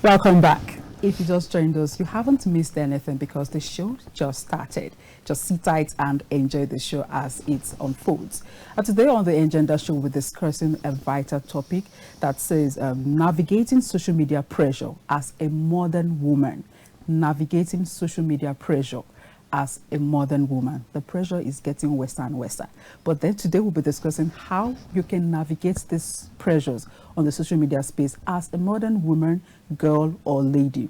Welcome back. If you just joined us, you haven't missed anything because the show just started. Just sit tight and enjoy the show as it unfolds. Today on the Engendered show, we're discussing a vital topic that says navigating social media pressure as a modern woman. Navigating social media pressure as a modern woman. The pressure is getting worse and worse. But then today we'll be discussing how you can navigate these pressures on the social media space as a modern woman, girl, or lady.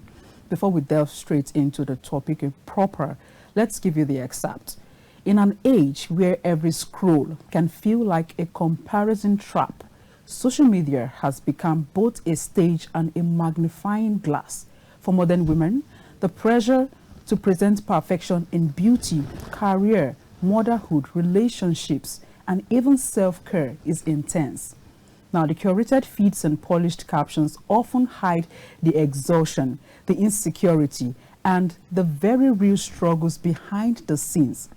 Before we delve straight into the topic proper, let's give you the excerpt. In an age where every scroll can feel like a comparison trap, social media has become both a stage and a magnifying glass. For modern women, the pressure to present perfection in beauty, career, motherhood, relationships, and even self-care is intense. Now, the curated feeds and polished captions often hide the exhaustion, the insecurity, and the very real struggles behind the scenes.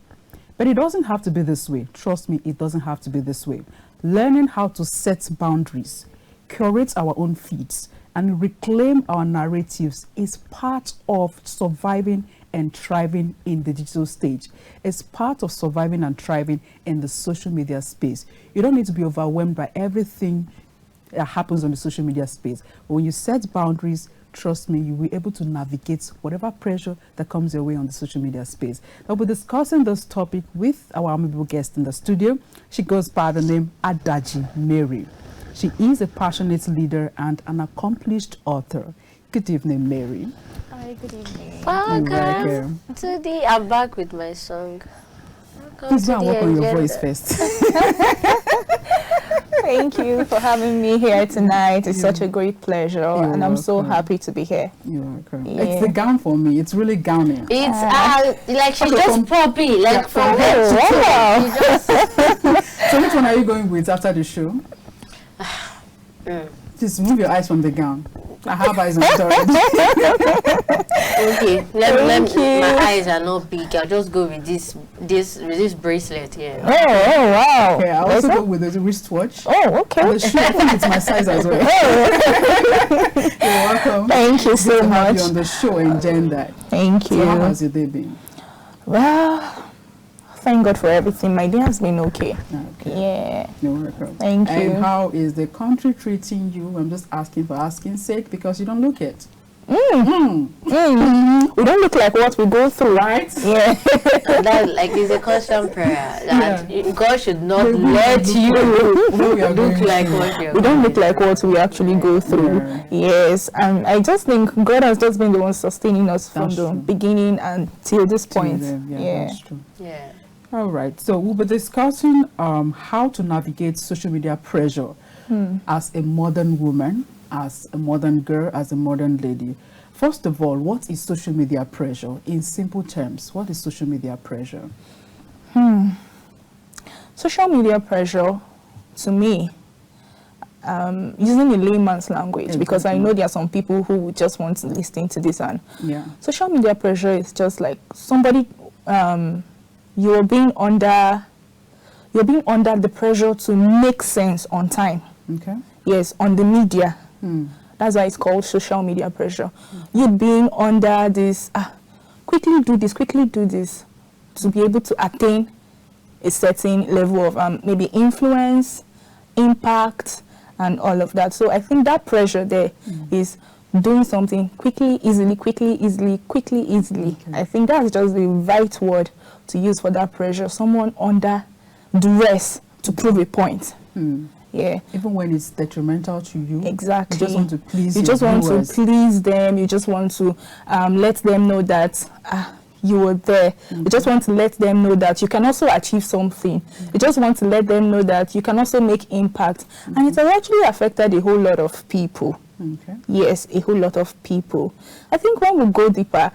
But it doesn't have to be this way. Trust me, it doesn't have to be this way. Learning how to set boundaries, curate our own feeds, and reclaim our narratives is part of surviving and thriving in the digital stage. It's part of surviving and thriving in the social media space. You don't need to be overwhelmed by everything that happens on the social media space. But when you set boundaries, trust me, you'll be able to navigate whatever pressure that comes your way on the social media space. I'll be discussing this topic with our amiable guest in the studio. She goes by the name Adaji Mary. She is a passionate leader and an accomplished author. Good evening, Mary. Hi, good evening. Welcome to the... I'm back with my song. Please go and work on your voice first. Thank you for having me here tonight. It's such a great pleasure, and I'm so happy to be here. You're welcome. Yeah. It's the gown for me. It's really gowning. It's like she's just poppy, like from head to toe. Wow. So which one are you going with after the show? Just move your eyes from the gown. I have eyes on storage. Okay, let me, my eyes are not big. I'll just go with this bracelet here. Oh, wow. Okay, I'll also go with the wristwatch. Oh, okay. And the shoe, I think it's my size as well. You're welcome. Thank you so Good to much. have you on the show, Engendered. Thank you. So how has your day been? Well, thank God for everything. My day has been okay. Yeah. You're welcome. Thank you. And how is the country treating you? I'm just asking for asking sake because you don't look it. We don't look like what we go through, right? Yeah. That like is a constant prayer that God should not let you look like what you're. We don't look like what we actually go through. Yeah. Yes, and I just think God has just been the one sustaining us from the beginning until this point. Yeah, that's true. Yeah. All right, so we'll be discussing how to navigate social media pressure as a modern woman, as a modern girl, as a modern lady. First of all, what is social media pressure? In simple terms, what is social media pressure? Social media pressure, to me, using a layman's language, because I know there are some people who would just want to listen to this, and social media pressure is just like somebody, you're being under the pressure to make sense on time. Okay. Yes, on the media. That's why it's called social media pressure. You being under this, quickly do this to be able to attain a certain level of maybe influence, impact, and all of that. So I think that pressure there is doing something quickly, easily. Okay. I think that's just the right word to use for that pressure. Someone under duress to prove a point. Yeah. Even when it's detrimental to you. Exactly. You just want to please You just want to please them. You just want to let them know that you were there. You just want to let them know that you can also achieve something. You just want to let them know that you can also make impact. And it has actually affected a whole lot of people. Okay. Yes, a whole lot of people. I think when we go deeper,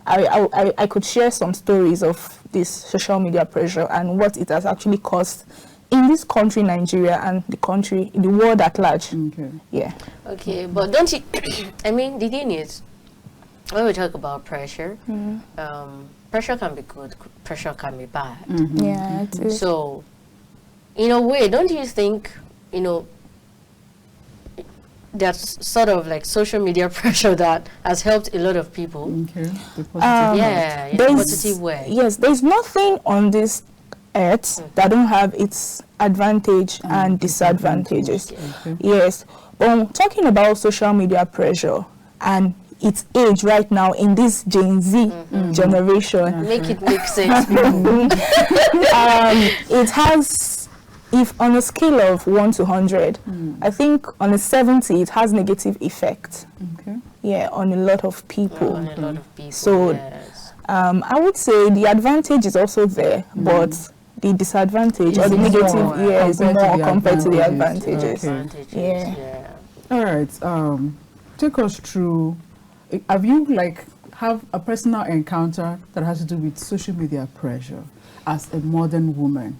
I could share some stories of this social media pressure and what it has actually caused in this country, Nigeria, and the world at large. Okay. Yeah. Okay, but don't you, I mean, the thing is, when we talk about pressure, pressure can be good, pressure can be bad. Yeah, it is. So, in a way, don't you think, you know, that's sort of like social media pressure that has helped a lot of people. Okay. The positive Yeah, in a There's- positive way. Yes, there's nothing on this earth that don't have its advantage and disadvantages. Okay. Yes, but talking about social media pressure and its age right now in this Gen Z generation, Make it make sense, people. it has, if on a scale of 1 to 100, I think on a 70 it has negative effect. Okay. Yeah, on a lot of people. On a lot of people. So, yes. I would say the advantage is also there, but the disadvantage or Is the more negative, yeah, is compared to more the compared to the advantages. advantages. Okay. Advantages, Yeah. All right. Take us through. Have you have a personal encounter that has to do with social media pressure as a modern woman?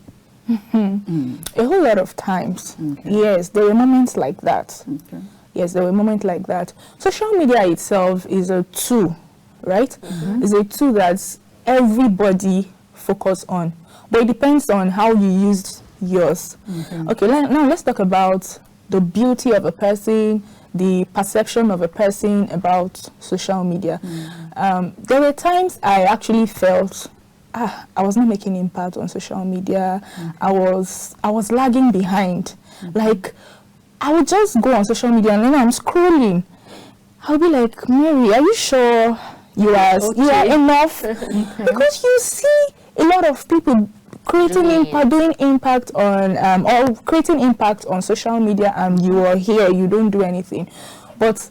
A whole lot of times. Okay. Yes, there were moments like that. Okay. Yes, there were moments like that. Social media itself is a tool, right? It's a tool that everybody focus on, but it depends on how you use yours. Okay, now let's talk about the beauty of a person, the perception of a person about social media. There were times I actually felt I was not making impact on social media. I was lagging behind. Like, I would just go on social media and then I'm scrolling. I'll be like, Mary, are you sure you are enough? Because you see a lot of people doing impact on or creating impact on social media, and you are here, you don't do anything. But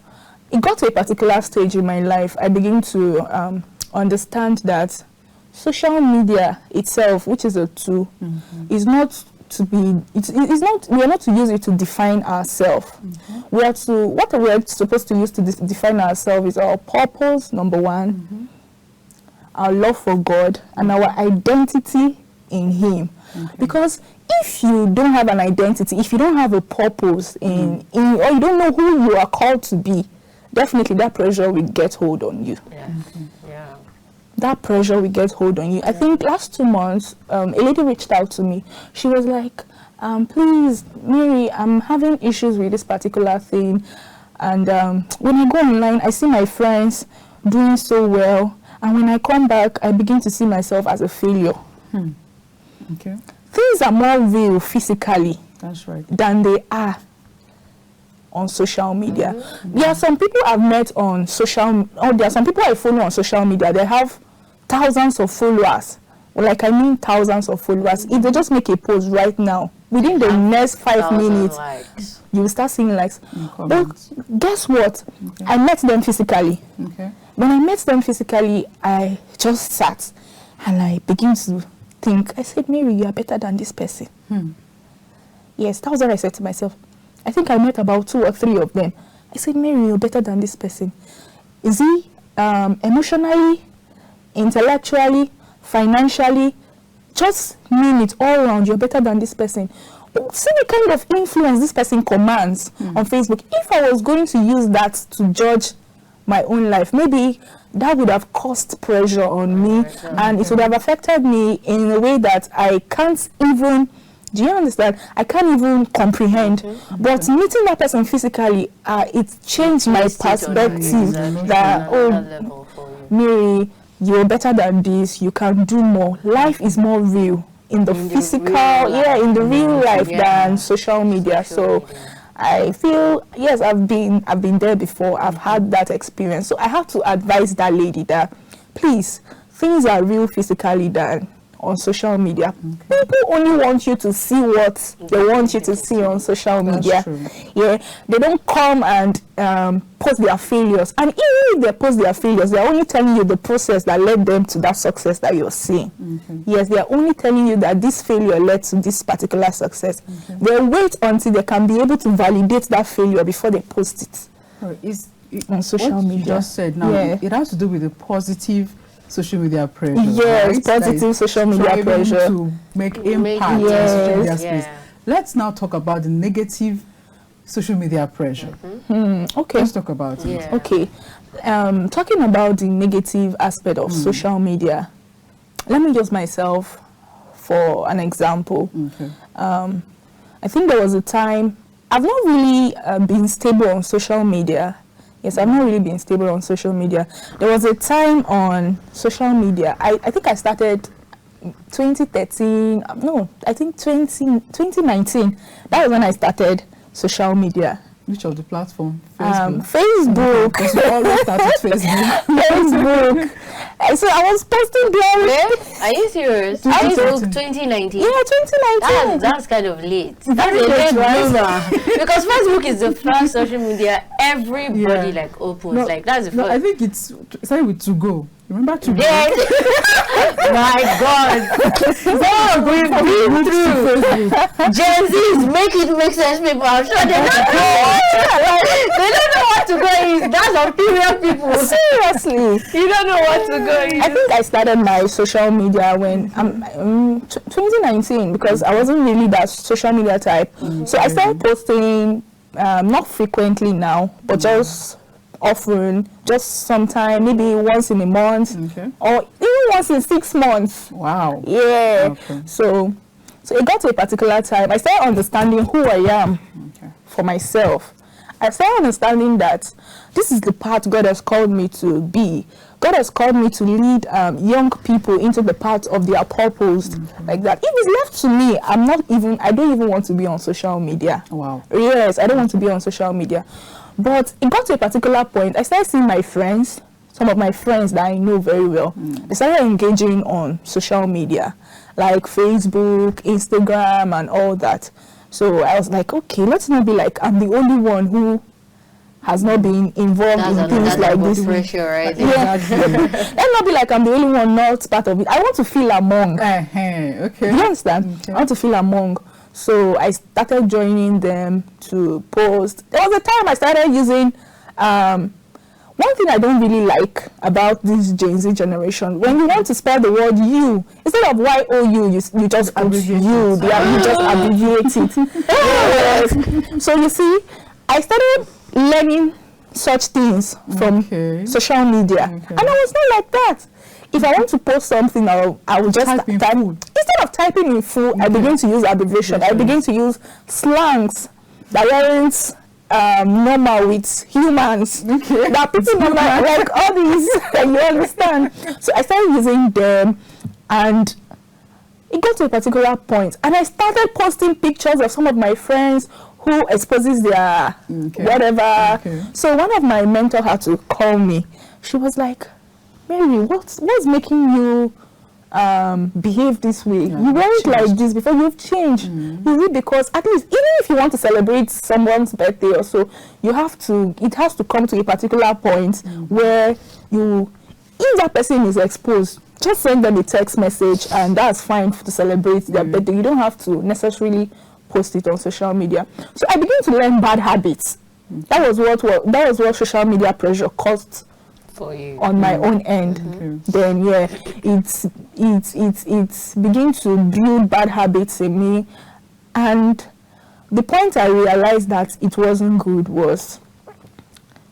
it got to a particular stage in my life. I began to understand that social media itself, which is a tool, is not to be. It's not. We are not to use it to define ourselves. We are to. What we are supposed to use to define ourselves is our purpose. Number one, our love for God and our identity in Him. Because if you don't have an identity, if you don't have a purpose in or you don't know who you are called to be, definitely that pressure will get hold on you. Yeah. That pressure will get hold on you. I think last 2 months, a lady reached out to me. She was like, please, Mary, I'm having issues with this particular thing. And when I go online, I see my friends doing so well. And when I come back, I begin to see myself as a failure. Okay. Things are more real physically That's right. than they are on social media. There are some people I've met on social, or there are some people I follow on social media. They have thousands of followers. Like, I mean thousands of followers. If they just make a post right now, within the next 5 minutes, Likes. you will start seeing likes. But Comments. guess what? I met them physically. Okay. When I met them physically, I just sat and I began to think. I said, Mary, you are better than this person. Yes, that was what I said to myself. I think I met about 2 or 3 of them. I said, Mary, you're better than this person. Is he emotionally, intellectually, financially? Just name it all around. You're better than this person. But see the kind of influence this person commands on Facebook. If I was going to use that to judge my own life, maybe that would have caused pressure on me, and it would have affected me in a way that I can't even, do you understand? I can't even comprehend. But meeting that person physically, it changed my perspective that, oh, Mary, you're better than this, you can do more. Life is more real in the physical, in the real life than social media. So I feel, yes, I've been there before. I've had that experience. So I have to advise that lady that, please, things are real physically than on social media. People only want you to see what they want you to see on social media. Yeah, they don't come and post their failures. And even if they post their failures, they're only telling you the process that led them to that success that you're seeing. Yes, they're only telling you that this failure led to this particular success. They wait until they can be able to validate that failure before they post it on social media. You just said now, it has to do with the positive social media pressure. Yes, right? positive social media pressure to make impact in social media space. Let's now talk about the negative social media pressure. Okay. Let's talk about it. Okay. Talking about the negative aspect of social media, let me use myself for an example. I think there was a time I've not really been stable on social media. Yes, I've not really been stable on social media. There was a time on social media, I think I started 2013, no, I think 2019. That was when I started social media. Which of the platform? Facebook. Because we always start with Facebook. Facebook. So I was posting there. Are you serious? 2019. 2019. Yeah, 2019. That's kind of late. That's Very a late late, right? bloomer. Because Facebook is the first social media everybody Yeah. like opens. No, like that's the no, first. I think it's started with To Go. Remember To Go? Yes. My God. Oh, we've been through. Gen Z's make it make sense people. I'm sure they don't know. They don't know what To Go is. That's on period people. Seriously. You don't know what To Go is. I think I started my social media when 2019 because I wasn't really that social media type. So I started posting not frequently now, but just often, just sometime, maybe once in a month, or even once in 6 months. Wow. Yeah. Okay. So it got to a particular time. I started understanding who I am for myself. I started understanding that this is the path God has called me to be. God has called me to lead young people into the path of their purpose, like that. If it's left to me, I don't even want to be on social media. Wow. Yes, I don't want to be on social media. But it got to a particular point. I started seeing my friends, some of my friends that I know very well. They started engaging on social media, like Facebook, Instagram, and all that. So I was like, okay, let's not be like I'm the only one who has not been involved in things like this. Pressure, right? Yeah. Let's not be like I'm the only one not part of it. I want to feel among. Okay. Do you understand? Okay. I want to feel among. So I started joining them to post. There was a time I started using one thing I don't really like about this Gen Z generation. When you want to spell the word you, instead of Y-O-U, you just put you. You just abbreviate it. Yes. So you see, I started learning such things from social media. And I was not like that. If I want to post something, I will just type. Instead of typing in full, I begin to use abbreviation. I begin to use slangs that aren't normal with humans. That people normal, like all these, you understand? So I started using them, and it got to a particular point, and I started posting pictures of some of my friends who exposes their whatever. So one of my mentors had to call me. She was like, Mary, what's making you behave this way? You weren't like this before. You've changed. Is it because at least even if you want to celebrate someone's birthday or so, it has to come to a particular point where if that person is exposed, just send them a text message and that's fine to celebrate their birthday. You don't have to necessarily post it on social media. So I began to learn bad habits. That was what social media pressure caused for you on my own end. Then it's begin to build bad habits in me, and the point I realized that it wasn't good was,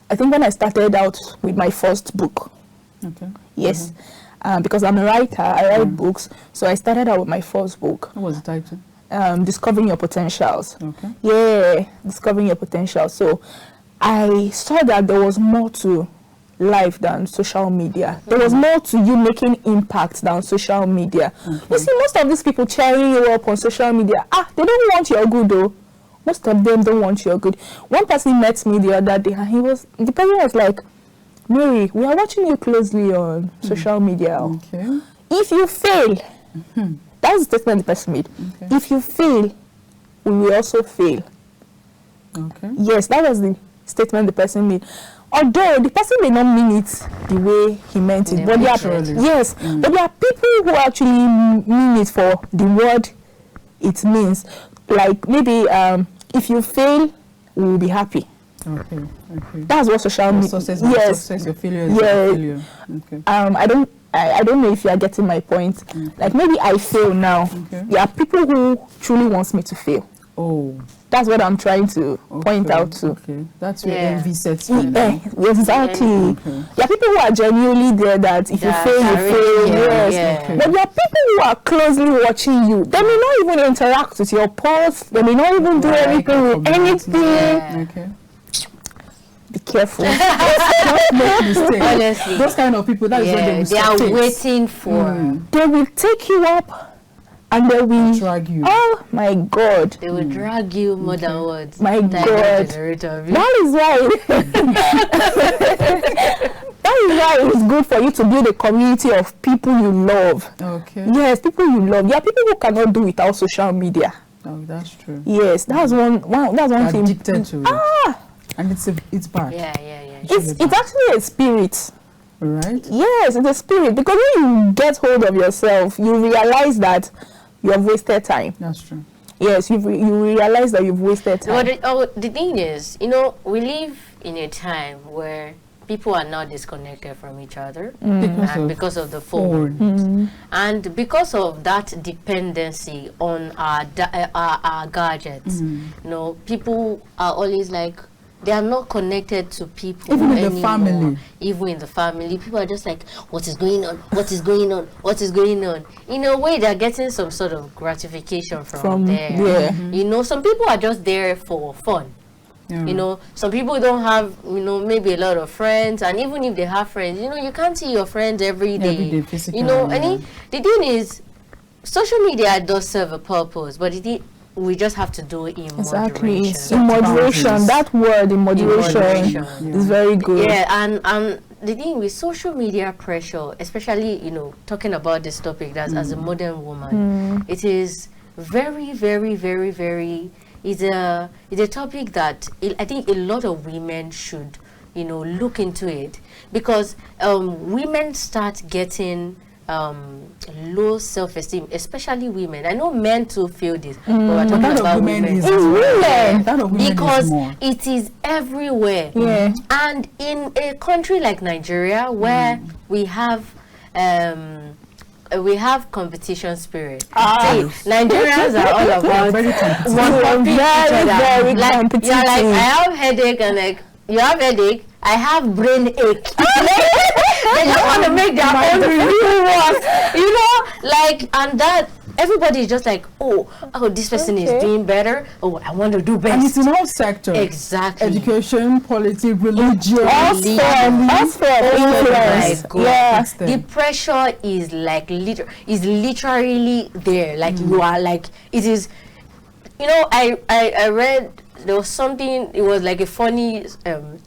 I think when I started out with my first book. Yes. Because I'm a writer, I write books, so I started out with my first book. What was the title? Discovering Your Potentials. Yeah, Discovering Your Potentials. So I saw that there was more to life than social media. There was more to you making impact than social media. You see, most of these people cheering you up on social media, they don't want your good though. Most of them don't want your good. One person met me the other day and the person was like, Mary, we are watching you closely on social media. If you fail, that's the statement the person made. If you fail, we will also fail. Yes, that was the statement the person made. Although the person may not mean it the way he meant it, but but there are people who actually mean it for the word it means. Like maybe if you fail, we will be happy. That's what social media. Success, your failure is your failure. I don't know if you are getting my point. Like maybe I fail now. There are people who truly wants me to fail. That's what I'm trying to point out to. Okay, that's where Yeah. envy sets in. Yeah, exactly. Okay. There are people who are genuinely there that if That you fail, you are fail. really- Yes. yeah. Okay. But there are people who are closely watching you. They may not even interact with your posts. They may not even do Right. anything with anything. Yeah. Okay. Be careful. Don't make mistakes. Honestly. Those kind of people, that is what they Yeah, will they are take. waiting for. They will take you up and they will Drag you. Oh my God. They will drag you more than words. My That God. generator, That is why that is why it's good for you to build a community of people you love. Okay. Yes, people you love. There are people who cannot do without social media. Oh, that's true. Yes, that's one that's one thing. Addicted to it. And it's bad. Yeah. It's actually a spirit. Right? Yes, it's a spirit, because when you get hold of yourself, you realize that you have wasted time. That's true. Yes, you realize that you've wasted time. Well, the thing is, we live in a time where people are now disconnected from each other because of the phone. And because of that dependency on our gadgets, people are always like, they are not connected to people Even in the anymore. family. Even in the family, people are just like, what is going on? What is going on? What is going on? In a way, they're getting some sort of gratification from there. Some people are just there for fun. Yeah. Some people don't have, maybe a lot of friends, and even if they have friends, you can't see your friends every day. Every day, physically, The thing is, social media does serve a purpose, but we just have to do it in Exactly. moderation. In moderation. boundaries. That word, in moderation, is very good. Yeah, and the thing with social media pressure, especially, talking about this topic, that as a modern woman, it is very, very, very, very, it's a topic that I think a lot of women should, look into it, because women start getting low self-esteem, especially women. I know men too feel this, but we're talking That about of women women. is It's more. women. That of women Because is more. it is everywhere. Yeah. And in a country like Nigeria, where we have competition spirit. See, Nigerians are all about Very competitive. one-upping each other. very Like, competitive. you're like, I have headache, and like, you have headache, I have brain ache. They just want to make their own review worse, and that everybody is just like, oh, this person is doing better. Oh, I want to do And it's best. in all sectors. Exactly. Education, politics, religion. All sphere of influence. my God. Yeah. The pressure is like literally there. Like you are like, it is. I read, there was something, it was like a funny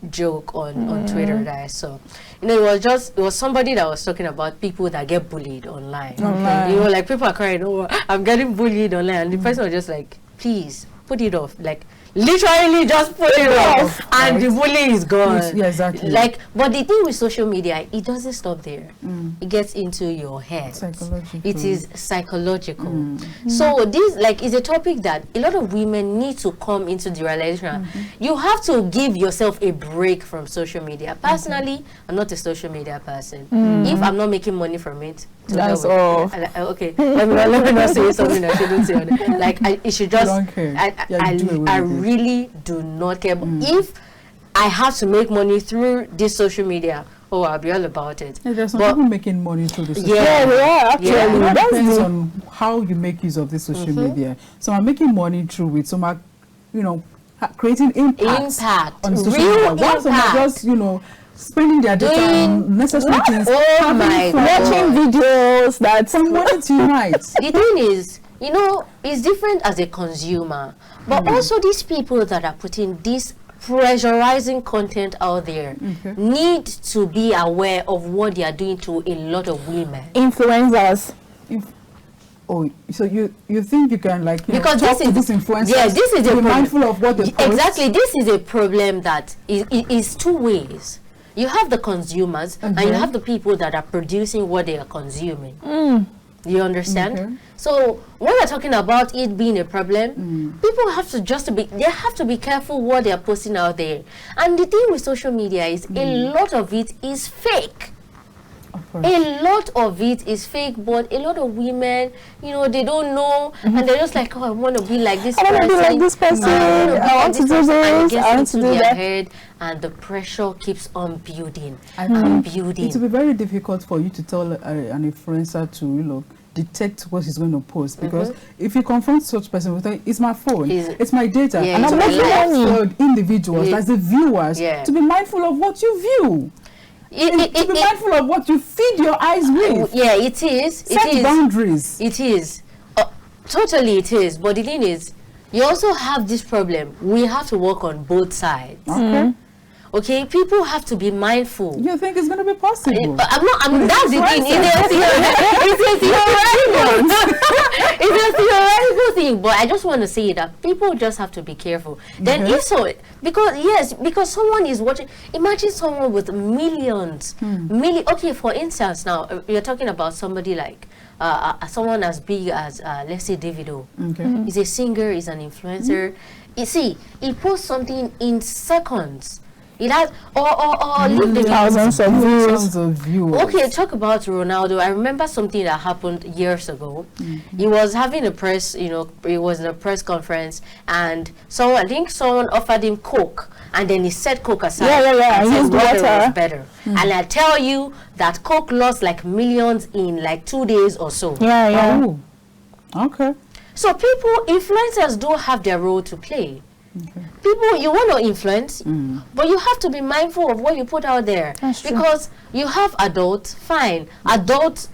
joke on Twitter that I saw. It was somebody that was talking about people that get bullied online. Like people are crying, oh, I'm getting bullied online, and the person was just like, please put it off, like literally just put it off, and the bully is gone. Yeah, exactly. Like, but the thing with social media, it doesn't stop there. It gets into your head. Psychological. It is psychological. So this is a topic that a lot of women need to come into the realization. You have to give yourself a break from social media. Personally, I'm not a social media person. If I'm not making money from it, That's all. Okay, let me not say something I shouldn't say on it. Like, it should just. don't care. I You do away I with it. really do not care. But if I have to make money through this social media, I'll be all about it. Yeah, there's some But- people making money through the social Yeah, media. Actually, Yeah. It that's depends the on how you make use of this social media. Some are making money through it. Some are, creating impact on the social Real media. While some are impact. just, spending their data on necessary things. Oh having my fun, God. watching videos that Some money to unite. The thing is, it's different as a consumer, but also these people that are putting this pressurizing content out there need to be aware of what they are doing to a lot of women. influencers. So you think you can Because talk this to is- these influencers? yes, this is a be problem. mindful of what they post. Exactly, this is a problem that is two ways. You have the consumers and you have the people that are producing what they are consuming. You understand? Okay. So when we're talking about it being a problem, people have to be careful what they are posting out there. And the thing with social media is a lot of it is fake. A lot of it is fake, but a lot of women, you know, they don't know, and they're just like, oh, I want to be like this person. I want to be like this person. I want to do this. I want to do that. Head, and the pressure keeps on building and building. It will be very difficult for you to tell an influencer to, you know, detect what he's going to post, because if you confront such person with it's my phone, it's my data, and I'm also individuals, as the viewers, to be mindful of what you view. To be mindful of what you feed your eyes with. Yeah, it is. Set boundaries. It is. Totally it is. But the thing is, you also have this problem. We have to work on both sides. Okay. Okay, people have to be mindful. You think it's going to be possible? That's the thing. It's a theoretical thing, but I just want to say that people just have to be careful. Then if so, because someone is watching, imagine someone with millions, okay, for instance, now, you're talking about somebody like, someone as big as, let's say, Davido. Okay. He's a singer, he's an influencer. You see, he posts something in seconds. It has, leave the thousands of views. Okay, talk about Ronaldo. I remember something that happened years ago. He was having a press, you know, it was in a press conference, and I think someone offered him Coke, and then he set Coke aside. And said water was better. And I tell you that Coke lost like millions in like 2 days or so. Oh. Okay. So influencers do have their role to play. People, you want to influence, but you have to be mindful of what you put out there. Because you have adults, fine. Adults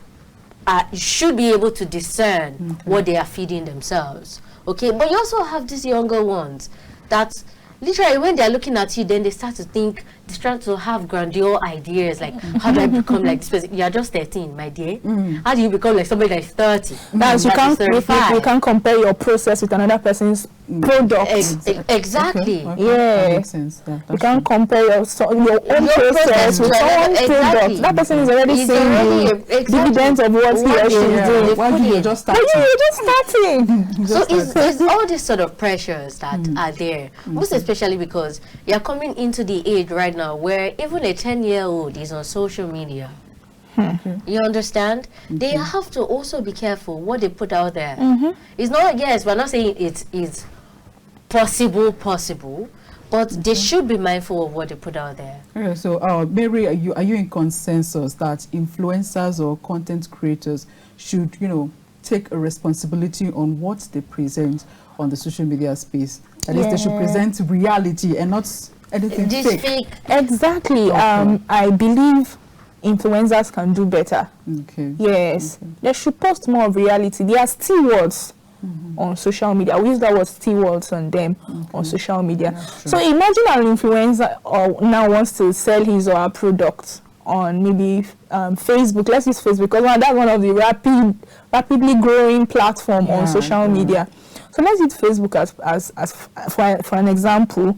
should be able to discern what they are feeding themselves. Okay, but you also have these younger ones that literally when they're looking at you, then they start to think, they start to have grandeur ideas like, how do I become like this person? You're just 13, my dear. How do you become like somebody that's 30? That's you can't compare your process with another person's product. Exactly. Okay. That makes sense. Yeah, you can't compare your own process with someone's product. That person is already seeing the dividends of what he or she is doing. While you're just starting. So it's all these sort of pressures that are there, most especially because you're coming into the age right now where even a 10-year-old is on social media. You understand? They have to also be careful what they put out there. It's not, yes, we're not saying it's possible, but they should be mindful of what they put out there. Okay, so Mary, are you in consensus that influencers or content creators should, you know, take a responsibility on what they present on the social media space? At least they should present reality and not anything fake. Exactly. I believe influencers can do better. Okay. Yes. They should post more of reality. There are stewards on social media. We use that word stewards on them on social media. So imagine an influencer now wants to sell his or her product on maybe Facebook. Let's use Facebook because that's one of the rapidly growing platform on social media. So let's use Facebook as for an example.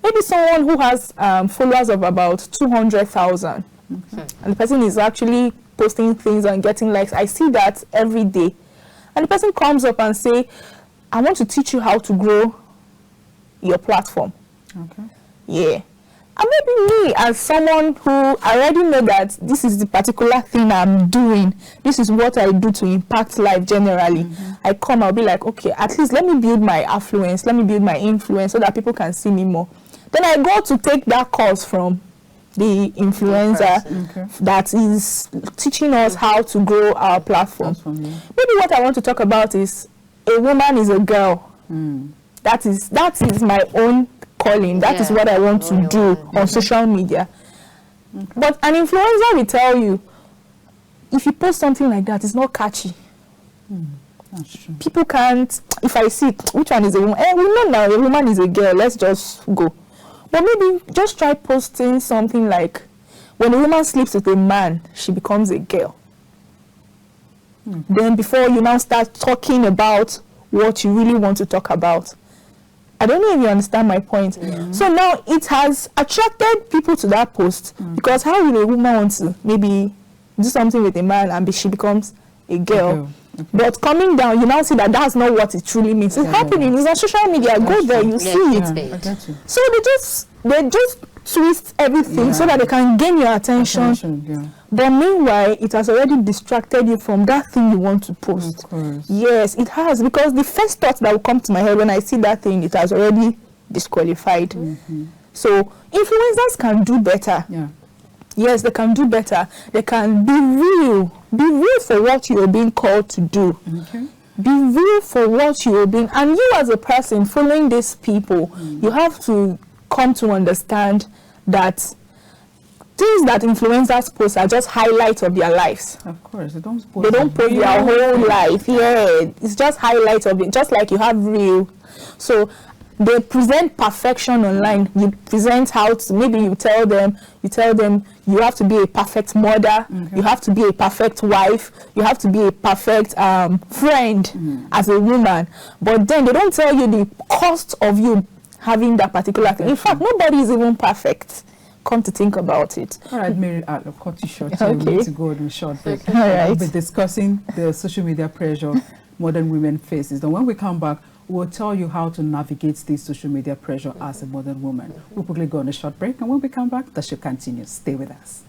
Maybe someone who has followers of about 200,000, and the person is actually posting things and getting likes. I see that every day, and the person comes up and say, "I want to teach you how to grow your platform." Okay. Yeah. And maybe me, as someone who already know that this is the particular thing I'm doing, this is what I do to impact life generally, I'll be like, okay, at least let me build my affluence, let me build my influence so that people can see me more. Then I go to take that course from the influencer that is teaching us how to grow our platform. Maybe what I want to talk about is a woman is a girl. That is my own calling. That is what I want to do on social media. But an influencer will tell you, if you post something like that, it's not catchy. That's true. People can't, if I see which one is a woman, we know now a woman is a girl, let's just go. But maybe just try posting something like, when a woman sleeps with a man, she becomes a girl. Then before you now start talking about what you really want to talk about. I don't know if you understand my point. So now it has attracted people to that post because how will a woman want to maybe do something with a man and she becomes a girl? But coming down, you now see that that's not what it truly means. It's happening. It's on social media. Go there, you see it. I get you. So they just twist everything so that they can gain your attention. Yeah. But meanwhile, it has already distracted you from that thing you want to post. Of course. Yes, it has, because the first thought that will come to my head when I see that thing, it has already disqualified. So influencers can do better. Yeah. Yes, they can do better. They can be real. Be real for what you are being called to do. Okay. Be real for what you are being. And you as a person following these people, you have to come to understand that things that influencers post are just highlights of their lives. Of course, they don't post their whole life. Yeah, it's just highlights of it. Just like you have real. So they present perfection online. You present how to, maybe you tell them you have to be a perfect mother, you have to be a perfect wife, you have to be a perfect friend as a woman. But then they don't tell you the cost of you having that particular thing. In fact, nobody is even perfect. Come to think about it. All right, Mary, I'll cut you short. Okay. We need to go on a short break. All right. We'll be discussing the social media pressure modern women faces. And when we come back, we'll tell you how to navigate this social media pressure as a modern woman. We'll quickly go on a short break, and when we come back, the show continues. Stay with us.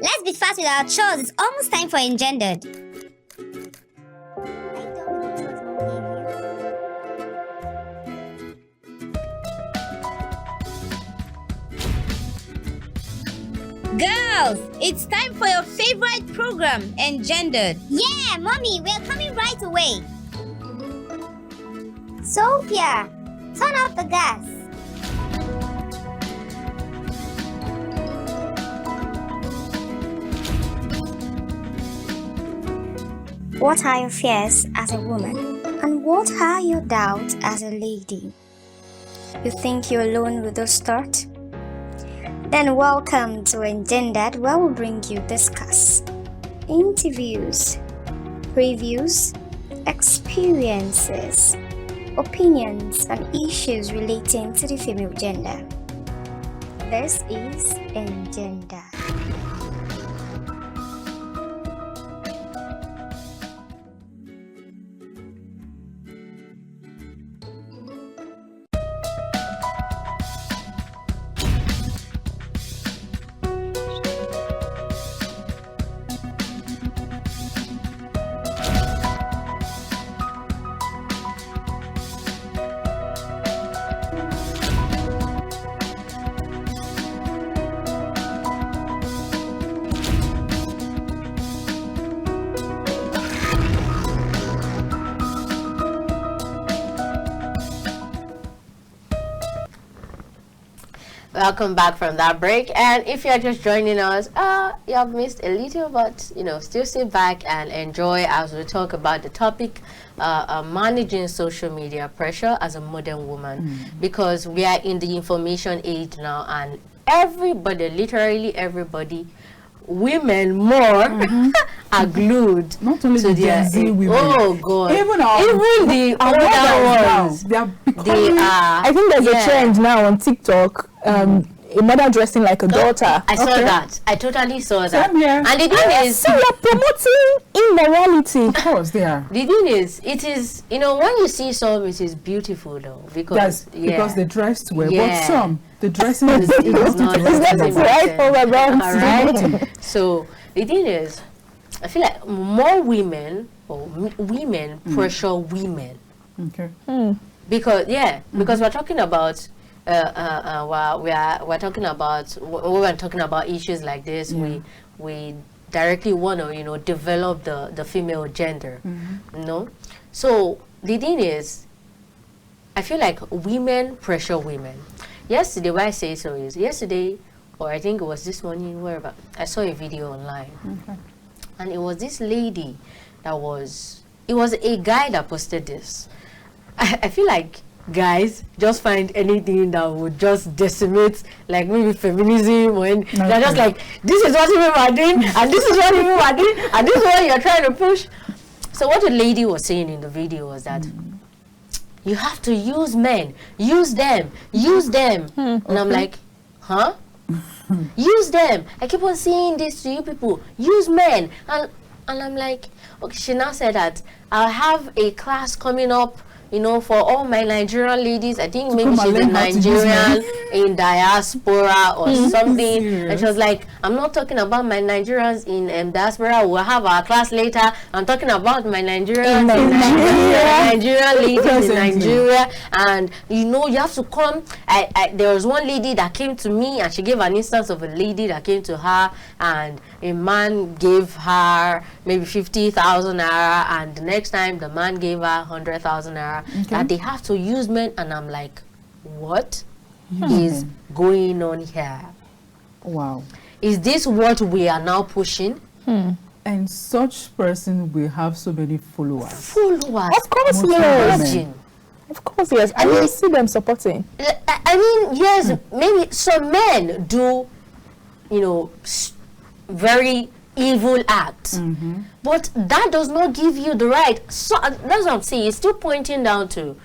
Let's be fast with our chores. It's almost time for Engendered. Girls, it's time for your favorite program, Engendered. Yeah, Mommy, we're coming right away. Sophia, turn off the gas. What are your fears as a woman? And what are your doubts as a lady? You think you're alone with those thoughts? Then welcome to Engendered, where we'll bring you discuss, interviews, previews, experiences, opinions, and issues relating to the female gender. This is Engendered. Welcome back from that break, and if you're just joining us, you have missed a little, but still sit back and enjoy as we talk about the topic, managing social media pressure as a modern woman, because we are in the information age now, and everybody, literally everybody, women more are glued not only to the their Gen Z women. Oh God! Even the older ones, they are becoming. I think there's a trend now on TikTok. A mother dressing like a daughter. I saw that. I totally saw that. Same here. And the thing is, so you're promoting immorality. Of course, they are. The thing is, it is, when you see some, it is beautiful though, because because they dressed well. Yeah. But some, the dressing is not right over all right. So the thing is, I feel like more women or women pressure women. Okay. Because we're talking about while we're talking about, when we're talking about issues like this, we directly want to, you know, develop the female gender, you know. So the thing is, I feel like women pressure women. Yesterday, why I say so is yesterday, or I think it was this morning, wherever, I saw a video online, and it was this lady that was, it was a guy that posted this. I feel like guys just find anything that would just decimate, like maybe feminism, or they're just like, this is what women are doing, and this is what women are doing, and this is what you're trying to push. So what the lady was saying in the video was that you have to use men, use them, and I'm like, huh? Use them. I keep on saying this to you people, use men, and I'm like, okay. She now said that I'll have a class coming up, you know, for all my Nigerian ladies. I think maybe she's a Nigerian in diaspora or something. And she was like, I'm not talking about my Nigerians in diaspora. We'll have our class later. I'm talking about my Nigerians Nigerian ladies in Nigeria. And, you know, you have to come. There was one lady that came to me, and she gave an instance of a lady that came to her, and a man gave her maybe 50,000 naira, and the next time the man gave her 100,000 naira. That they have to use men, and I'm like, what is going on here? Wow. Is this what we are now pushing? And such person will have so many followers. Of course, yes. Of course, yes. And you see them supporting. I mean, yes, maybe some men do, you know, very evil acts, but that does not give you the right. So that's what I'm saying. It's still pointing down to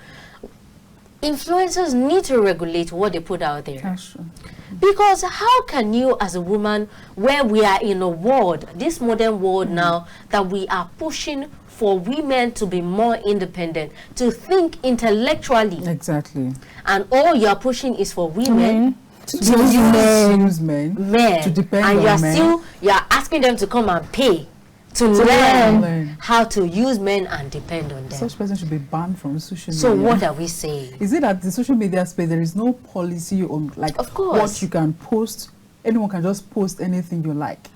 influencers need to regulate what they put out there. That's true. Because how can you, as a woman, where we are in a world, this modern world now, that we are pushing for women to be more independent, to think intellectually, Exactly. and all you're pushing is for women to use men to depend and on men. you're asking them to come and pay to learn how to use men and depend on them. Such person should be banned from social media. So what are we saying? Is it that the social media space there is no policy on, like, of course, what you can post? Anyone can just post anything you like.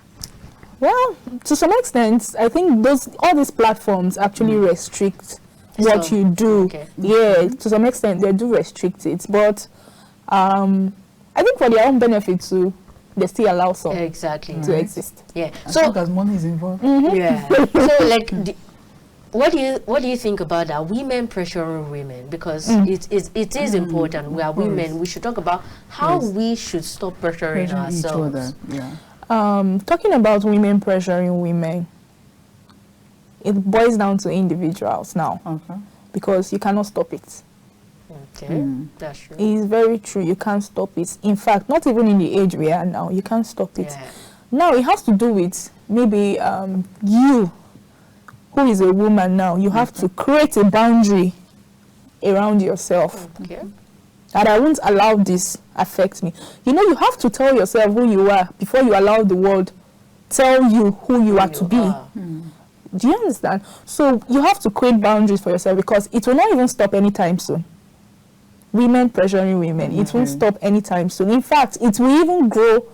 Well, to some extent, I think all these platforms actually restrict what you do. Yeah, to some extent they do restrict it, but I think for their own benefit too, they still allow some to exist. Yeah. As So long as money is involved. yeah. So like, what do you think about that? Women pressuring women, because it is important. We are women. We should talk about how we should stop pressuring ourselves. Each other. Yeah. Talking about women pressuring women, it boils down to individuals now, because you cannot stop it. Okay, that's true. It's very true. You can't stop it. In fact, not even in the age we are now, you can't stop it. Yeah. Now, it has to do with maybe you, who is a woman now, you have to create a boundary around yourself. Okay. That I won't allow this affect me. You know, you have to tell yourself who you are before you allow the world tell you who you are to be. Do you understand? So you have to create boundaries for yourself, because it will not even stop anytime soon. Women pressuring women, it won't stop anytime soon. In fact, it will even grow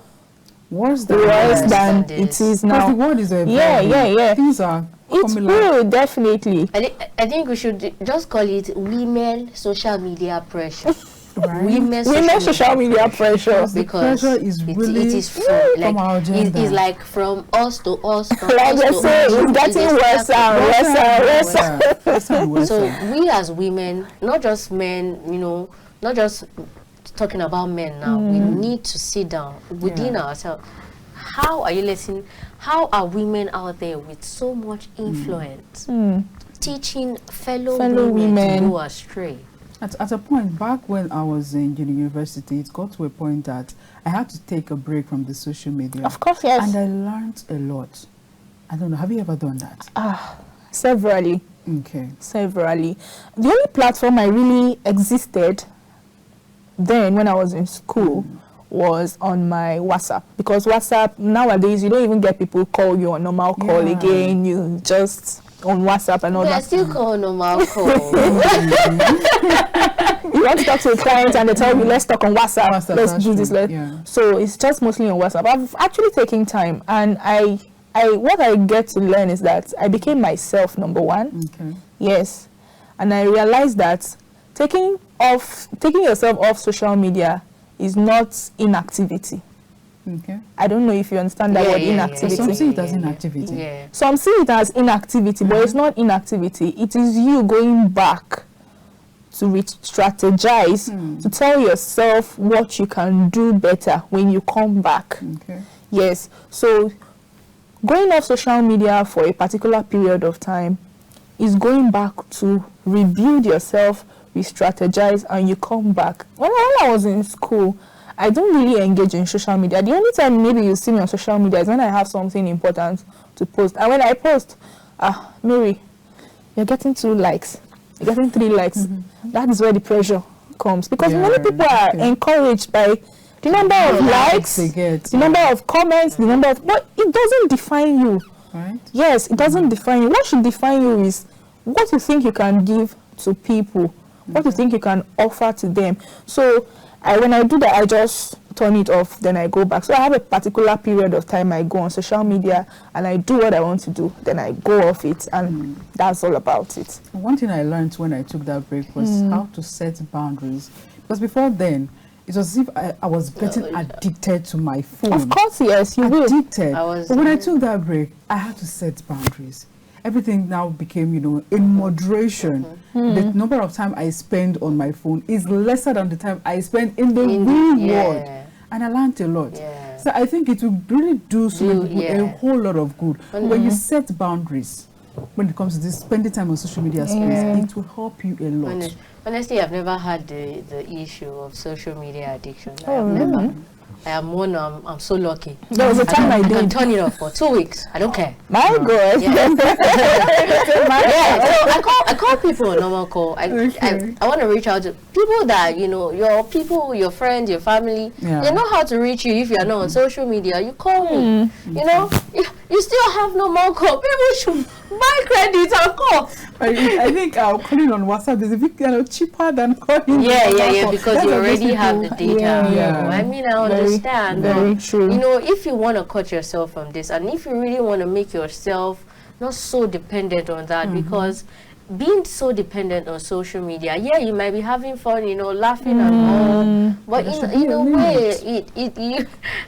worse than it is now. Because the world is evolving. Yeah. Things are it will, definitely. I think we should just call it women social media pressure. Right. Women social media pressure. Because the pressure is really it is from, from our agenda. It's like from us to us. From like us I to say, us. it's getting worse and worse. So we as women, not just men, you know, not just talking about men now, we need to sit down within ourselves. How are women out there with so much influence teaching fellow women to go astray? At a point, back when I was in university, it got to a point that I had to take a break from the social media. Of course, yes. And I learned a lot. I don't know, have you ever done that? Severally. Okay. Severally. The only platform I really existed then when I was in school was on my WhatsApp, because WhatsApp nowadays you don't even get people call you on normal call again. You just on WhatsApp and all that. Still call normal call. You want to talk to a client and they tell you, let's talk on WhatsApp, let's do this. So it's just mostly on WhatsApp. I've actually taken time, and I what I get to learn is that I became myself, number one. Okay. Yes. And I realized that taking yourself off social media is not inactivity. Okay. I don't know if you understand that word, inactivity. Some see it as inactivity. Yeah. Some see it as inactivity, but it's not inactivity. It is you going back to strategize, to tell yourself what you can do better when you come back. Okay. Yes. So going off social media for a particular period of time is going back to rebuild yourself, re-strategize, and you come back. When I was in school, I don't really engage in social media. The only time maybe you see me on social media is when I have something important to post. And when I post, Mary, you're getting 2 likes. You're getting 3 likes. That is where the pressure comes. Because many people are encouraged by the number of likes, they get, the number of comments, the number of... But it doesn't define you. Right? Yes, it doesn't define you. What should define you is what you think you can give to people, what you think you can offer to them. So when I do that, I just turn it off, then I go back. So I have a particular period of time I go on social media and I do what I want to do, then I go off it, and that's all about it. One thing I learned when I took that break was how to set boundaries. Because before then, it was as if I was getting addicted to my phone. Of course, yes, you will. Addicted. But when I took that break, I had to set boundaries. Everything now became, in moderation. The number of time I spend on my phone is lesser than the time I spend in the real world. And I learned a lot. So I think it will really do a whole lot of good. When you set boundaries, when it comes to this spending time on social media space, it will help you a lot. Honestly, I've never had the issue of social media addiction. I have never. I am one. I'm so lucky. There was a time I did. can turn it off for 2 weeks. I don't care. My God. Yeah. So I call people a normal call. I want to reach out to people that your friends, your family. They know how to reach you. If you are not on social media, you call me. You still have normal call. People should buy credit and call. I think calling on WhatsApp is a bit cheaper than calling. Yeah, because you already have the data. I mean, I understand. Very true. If you want to cut yourself from this, and if you really want to make yourself not so dependent on that, because being so dependent on social media, you might be having fun, laughing and all, but in a way, it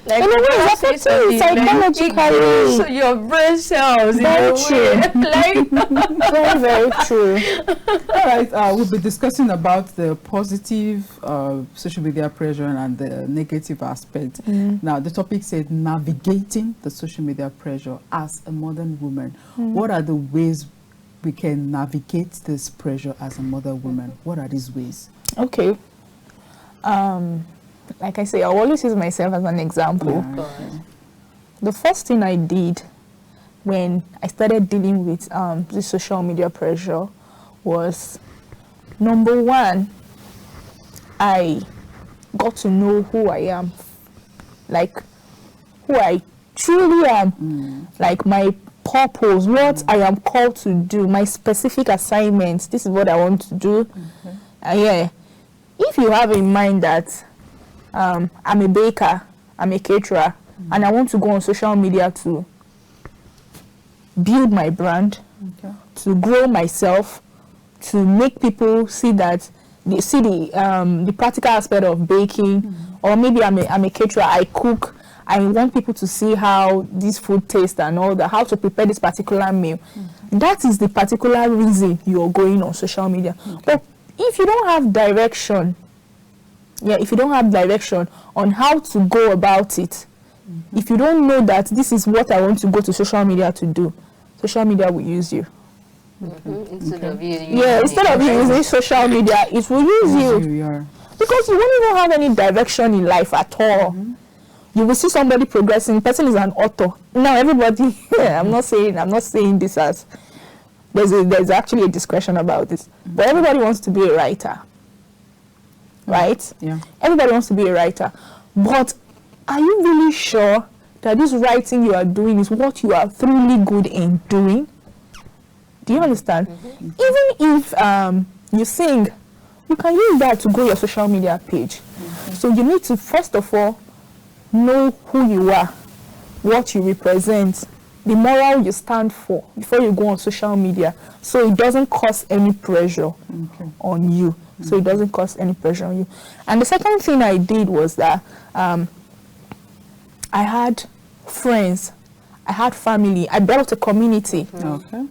like it's affecting psychologically. So your brain cells, very true. Like very true. All right, we'll be discussing about the positive social media pressure and the negative aspect. Now, the topic said navigating the social media pressure as a modern woman. What are the ways we can navigate this pressure as a mother woman? What are these ways? Okay. Like I say, I always use myself as an example. The first thing I did when I started dealing with the social media pressure was, number one, I got to know who I am, like who I truly am, like my purpose, what I am called to do, my specific assignments. This is what I want to do. If you have in mind that I'm a baker, I'm a caterer, and I want to go on social media to build my brand, to grow myself, to make people see that they see the practical aspect of baking, or maybe I'm a caterer, I cook. I want people to see how this food tastes and all that, how to prepare this particular meal. That is the particular reason you're going on social media. But if you don't have direction, if you don't have direction on how to go about it, if you don't know that this is what I want to go to social media to do, social media will use you. Instead of you using social media, it will use you. Because you won't even have any direction in life at all. You will see somebody progressing. The person is an author. Now everybody, I'm not saying this as there's actually a discussion about this. But everybody wants to be a writer. Right? Yeah. Everybody wants to be a writer. But are you really sure that this writing you are doing is what you are truly good in doing? Do you understand? Even if you sing, you can use that to grow your social media page. So you need to, first of all, know who you are, what you represent, the moral you stand for before you go on social media, so it doesn't cause any pressure on you. So it doesn't cause any pressure on you. And the second thing I did was that I had friends, I had family, I built a community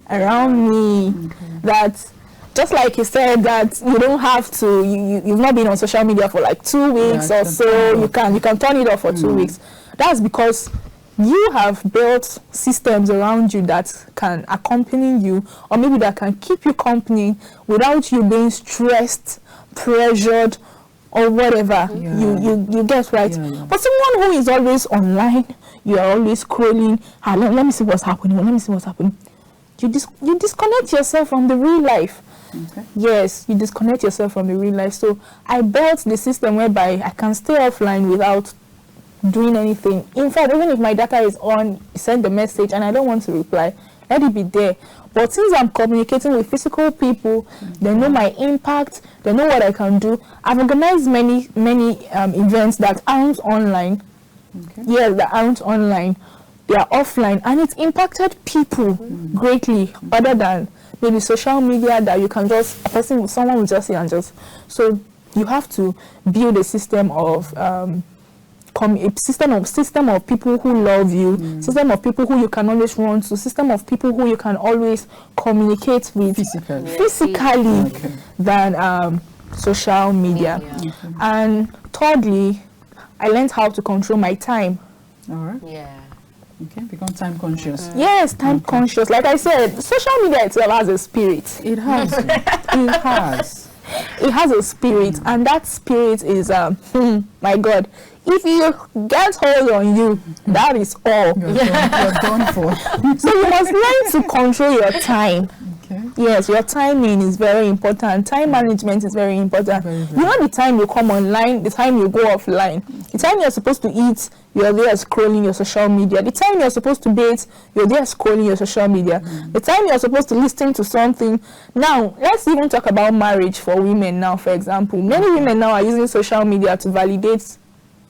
around me that, just like you said, that you don't have to, you've not been on social media for like 2 weeks or so, you can turn it off for 2 weeks. That's because you have built systems around you that can accompany you, or maybe that can keep you company without you being stressed, pressured, or whatever. You get right. But someone who is always online, you are always scrolling, let me see what's happening, let me see what's happening. You disconnect yourself from the real life. Yes, you disconnect yourself from the real life. So I built the system whereby I can stay offline without doing anything. In fact, even if my data is on, send the message and I don't want to reply, let it be there. But since I'm communicating with physical people, they know my impact, they know what I can do. I've organized many events that aren't online. Yes, that aren't online. They are offline, and it's impacted people greatly, other than maybe social media that you can just, someone will just say and just. So you have to build a system of system of people who love you, system of people who you can always run to, system of people who you can always communicate with physically than social media. And thirdly, I learned how to control my time. All right. Okay, become time conscious. Yes, time conscious. Like I said, social media itself has a spirit. It has. It has. It has a spirit, and that spirit is, my God, if you get hold on you, that is all. You're done for. So you must learn to control your time. Yes, your timing is very important. Time management is very important. You know, the time you come online, the time you go offline. The time you're supposed to eat, you're there scrolling your social media. The time you're supposed to bathe, you're there scrolling your social media. The time you're supposed to listen to something. Now, let's even talk about marriage for women now, for example. Many women now are using social media to validate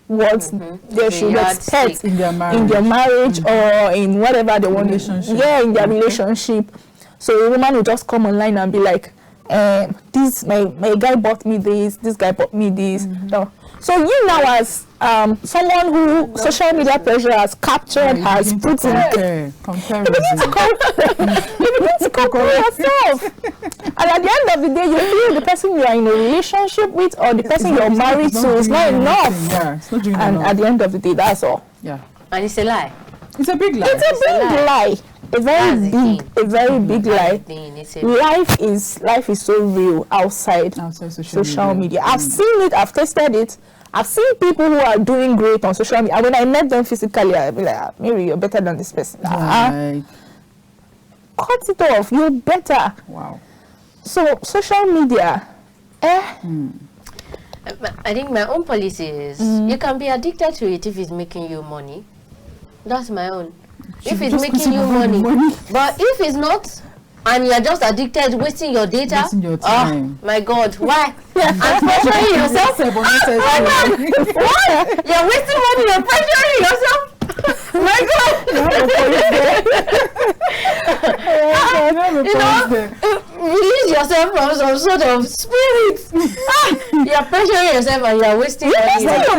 what they should expect in their marriage or in whatever they want. In their relationship. So a woman will just come online and be like, this my guy bought me this guy bought me this. No. So you now, as someone who social media pressure has captured, has put in, you begin to compare yourself. And at the end of the day, you feel the person you are in a relationship with or the person you're married to is not enough. And at the end of the day, that's all. And it's a lie. It's a big lie. It's a big lie. A very big lie. Life is so real outside social media. I've seen it, I've tested it. I've seen people who are doing great on social media. And when I met them physically, I'd be like, Mary, you're better than this person. Cut it off, you're better. Wow. So social media, I think my own policy is you can be addicted to it if it's making you money. That's my own. If it's making you money. But if it's not, and you're just addicted, wasting your data, oh my God, why? And pressuring yourself. Why? You're wasting money, you're pressuring yourself. My God. Release yourself from some sort of spirit. You're pressuring yourself and you're wasting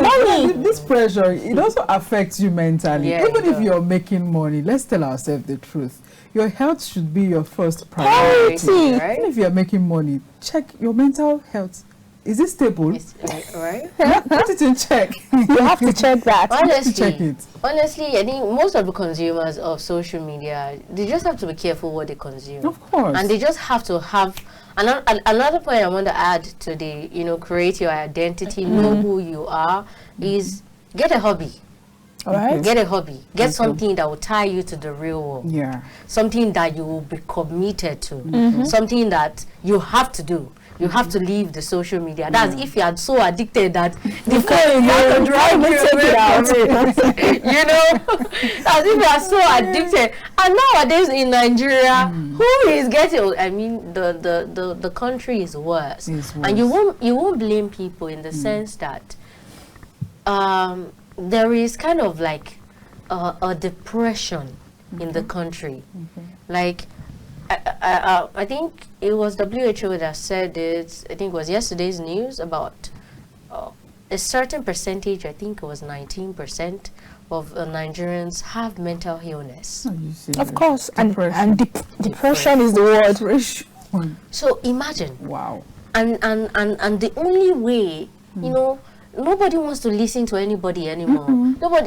money. This pressure, it also affects you mentally. Even if you're making money, let's tell ourselves the truth. Your health should be your first priority. Right? Even if you're making money, check your mental health. Is it stable? Right? Put it in check. You have to check that. Honestly, I think most of the consumers of social media, they just have to be careful what they consume. Of course. And they just have to have another point I want to add to the, create your identity, know who you are, is get a hobby. All right. Get a hobby. Get something that will tie you to the real world. Yeah. Something that you will be committed to. Something that you have to do. You have to leave the social media. That's if you are so addicted that the You phone can't can drive even you take away it out. from it. You know, as if you are so addicted. And nowadays in Nigeria, who is getting? I mean, the country is worse. And you won't blame people in the sense that there is kind of like a depression in the country. Like, I think it was WHO that said it. I think it was yesterday's news about a certain percentage, I think it was 19% of Nigerians have mental illness. Of course, Depression. and depression is the word. So imagine. Wow. And the only way, you know, nobody wants to listen to anybody anymore.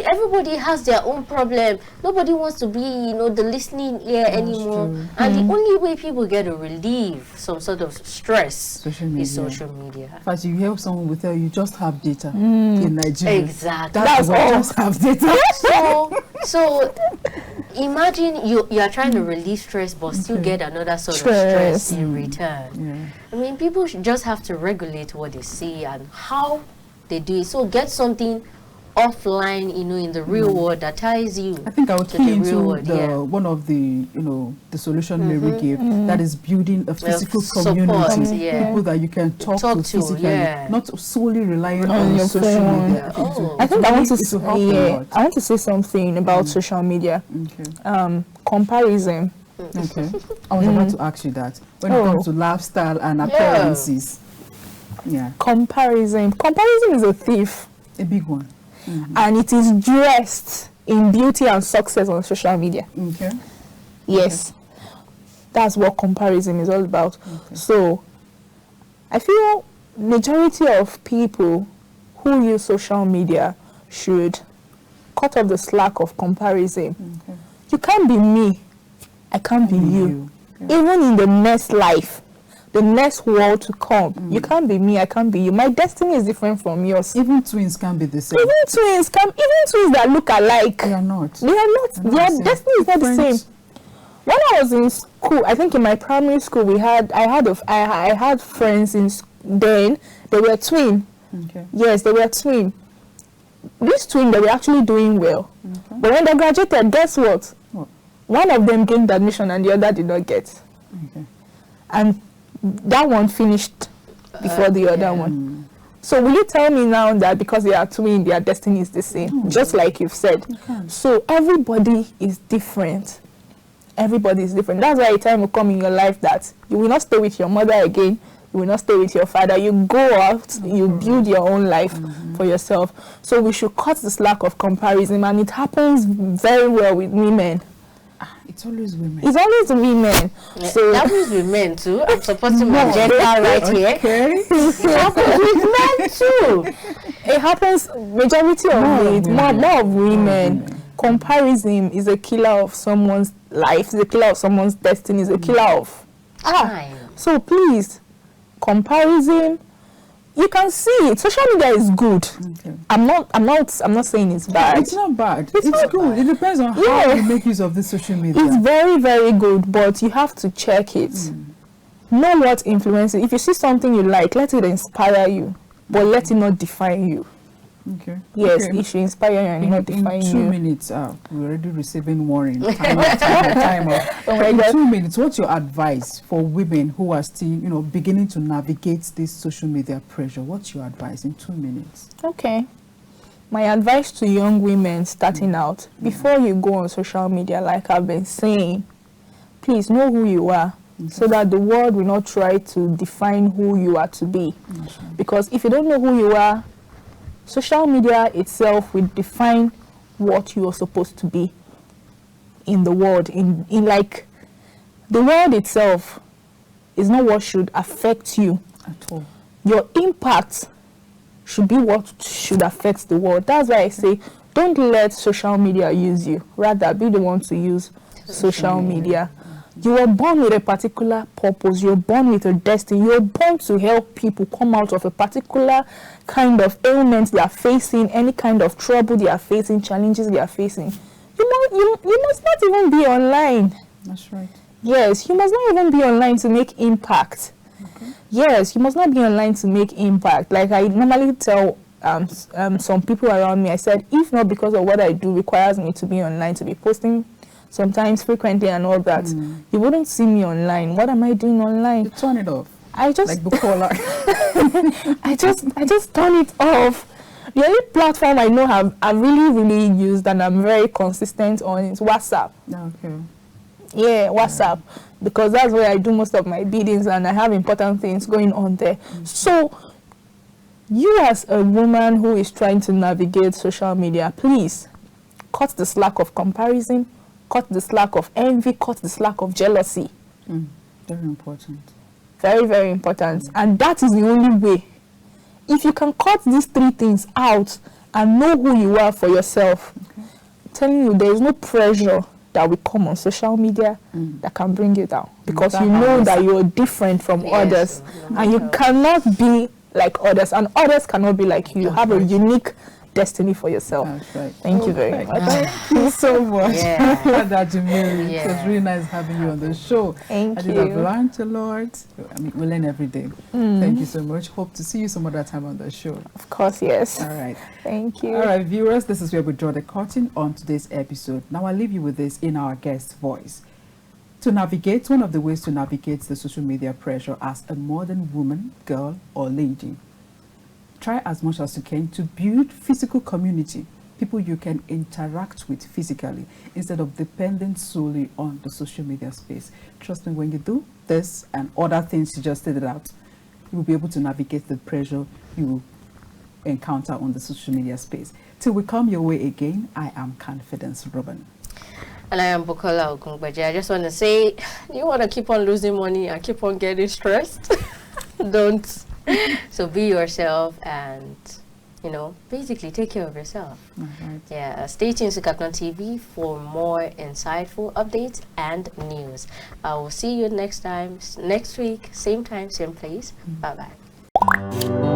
Everybody has their own problem. Nobody wants to be, you know, the listening ear anymore. True. And the only way people get to relieve some sort of stress is social media. In fact, you help someone with you just have data in Nigeria. Exactly. That's all. Just have data. So imagine you are trying to relieve stress, but still get another sort of stress in return. I mean, people should just have to regulate what they see and how they do it. So get something offline, you know, in the real world that ties you. I think I would to key the into real world, one of the, you know, the solution Mary gave, that is building a physical support, community, yeah. people that you can talk to physically, yeah. not solely relying on your social phone. media. I think I want to it will help a lot. I want to say something about social media. Comparison. Okay. I was about to ask you that when it comes to lifestyle and appearances. Comparison is a thief, A big one. and it is dressed in beauty and success on social media. Okay. Yes, that's what comparison is all about. So I feel majority of people who use social media should cut off the slack of comparison. You can't be me, I can't be you. Even in the next life, the next world to come, you can't be me, I can't be you. My destiny is different from yours. Even twins can be the same. Even twins that look alike, They are not. their destiny is not the same. When I was in school, I think in my primary school, I had friends then they were twin. Okay. Yes, they were twin. These twin, they were actually doing well. But when they graduated, guess what? One of them gained admission and the other did not get. And that one finished before the other one. So will you tell me now that because they are twin, their destiny is the same? Just like you've said. So everybody is different. Everybody is different. That's why a time will come in your life that you will not stay with your mother again. You will not stay with your father. You go out, you build your own life for yourself. So we should cut the slack of comparison, and it happens very well with women. It's always women. It's always women. So that happens with men too. I'm supporting my gender right here. Okay. It happens with men too. It happens majority of more of women. Comparison is a killer of someone's life. It's a killer of someone's destiny. It's a killer of Time. So please, comparison. You can see it. Social media is good. I'm not saying it's bad. It's not bad. It's not good. It depends on how you make use of the social media. It's very, very good, but you have to check it. Know what influences. If you see something you like, let it inspire you, but let it not define you. Okay. Yes, it should inspire you and not define in 2 you. minutes, we're already receiving warning. Time up. In 2 minutes, what's your advice for women who are still, beginning to navigate this social media pressure? What's your advice in 2 minutes? Okay. My advice to young women starting out, before you go on social media, like I've been saying, please know who you are, so that the world will not try to define who you are to be. Because if you don't know who you are, social media itself will define what you are supposed to be in the world. In like, the world itself is not what should affect you At all. Your impact should be what should affect the world. That's why I say, don't let social media use you. Rather, be the one to use social media. You were born with a particular purpose. You're born with a destiny. You're born to help people come out of a particular kind of ailment they are facing, any kind of trouble they are facing, challenges they are facing. You must not even be online. That's right. Yes, you must not even be online to make impact. Yes, you must not be online to make impact. Like I normally tell some people around me, I said, if not because of what I do requires me to be online, to be posting sometimes frequently and all that, you wouldn't see me online. What am I doing online? You turn it off. I just Like Bukola. I just turn it off. The only platform I know I've really used and I'm very consistent on is WhatsApp. Okay. Yeah, WhatsApp, because that's where I do most of my biddings and I have important things going on there. So you as a woman who is trying to navigate social media, please cut the slack of comparison, cut the slack of envy, cut the slack of jealousy. Very important. Very, very important. And that is the only way. If you can cut these 3 things out and know who you are for yourself, I'm telling you, there is no pressure that will come on social media that can bring you down. Because you know that you're different from others. And you cannot be like others. And others cannot be like you. You have a unique destiny for yourself. That's right. Thank you very much. Thank you so much. Yeah. It was really nice having you on the show. Thank I you. think I've learned a lot. I mean, we learn every day. Thank you so much. Hope to see you some other time on the show. Of course, yes. All right. Thank you. All right, viewers, this is where we draw the curtain on today's episode. Now I'll leave you with this in our guest's voice. To navigate, one of the ways to navigate the social media pressure as a modern woman, girl, or lady, try as much as you can to build physical community, people you can interact with physically, instead of depending solely on the social media space. Trust me, when you do this and other things you just stated out, you will be able to navigate the pressure you will encounter on the social media space. Till we come your way again, I am Confidence Robin. And I am Bukola Ogungbaje. I just want to say, you want to keep on losing money and keep on getting stressed? Don't. So be yourself and, you know, basically take care of yourself. Right. Yeah, stay tuned to Kaplan TV for more insightful updates and news. I will see you next week, same time, same place. Bye-bye.